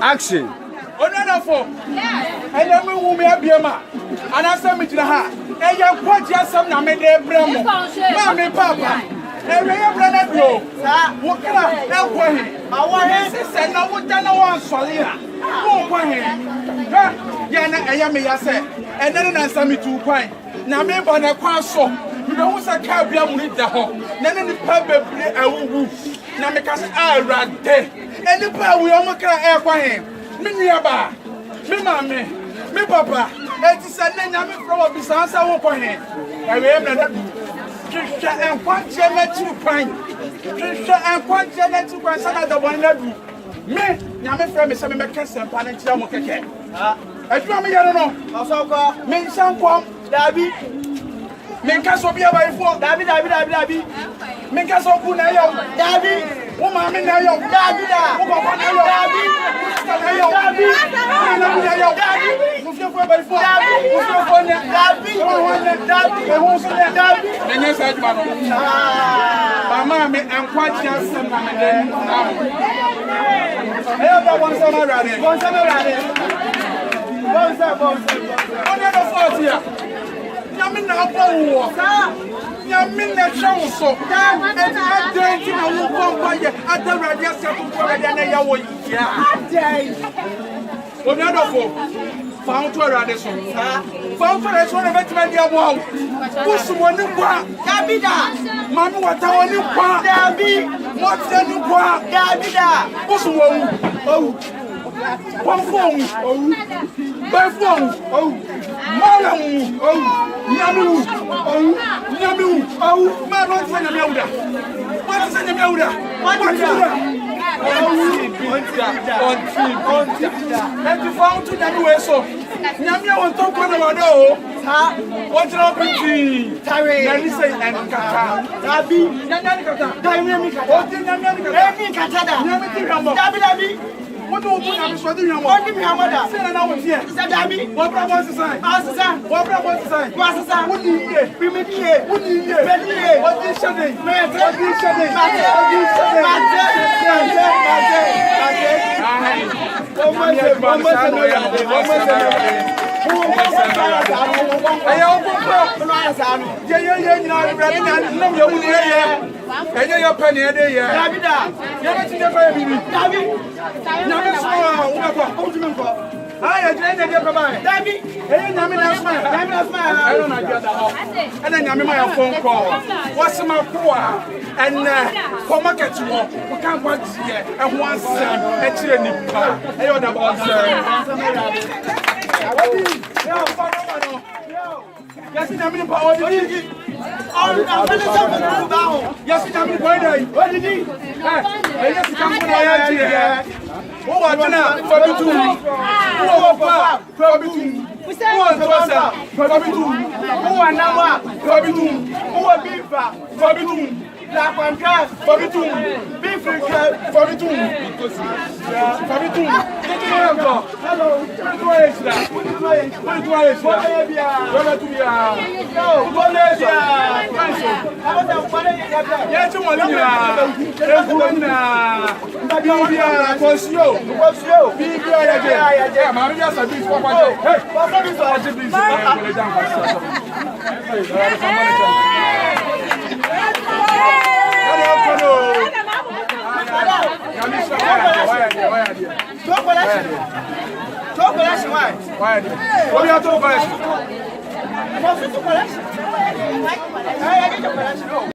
Action. Onanafo. And then we will be a biema. And I said me to the heart. And you put yourself na me de bremo. Mommy, Papa. And we have run at you. What can I help him? I want him to say no one done one solia. Who want him? Yana, I am a say. And then I saw me to pine. Now, me by the cross. You know what's a cabin with the home. Then the pebble play a woo. Now, because I ran there. And the power we almost can't air for him. Me nearby. Me mammy. Me papa. And it's a name I'm from besides I won't point him. I remember Trisha and one Janet to pine. Trisha and one Janet to pine. Son of the one level. Me, Yammy from some American planet. As you may know, also me some quam, Dabby. Minkas will be away for Dabby. Minkas of Punayo, Dabby. Woman, Minayo, Dabby. Yamina Bow, Yamina Chonso, and I don't know who won't at the radiation for the Yawa. Wonderful. Found to a radiation. Found for us one of it, wow. Who's one new one? Dabida. Mamma, what I want you want, Dabby. What's the new one? Dabida. Who's one? Oh, one phone. Oh, by phone. Oh. Malam, oh, Yamu, oh, Yamu, oh, my Lord, what is in the Melda? What is that? And you found to the US, so Yamia will talk on our door. What's up with the Tyree? Let me say, and Kata, Dabi, Yanika, Dynamic, what did Yanika, Dabi. What do you want to do? What do you want to say? I was here. Daddy, what was the sign? What was the sign? What's the sign? What do you hear? We made here. What do you hear? What is shedding? What is shedding? I trained the Dabby. Hey, Namina smile. I don't know that. And then Yamima phone call. What's my poor? And for market to walk, we can't watch here. And once a training car. I don't know about yes, Namina power. Yes, Namina, what did he? Yes, come for the who are going for me to who are now who are beef for me Black and grass for me too. Beef for me too. For me too. Hello. Why?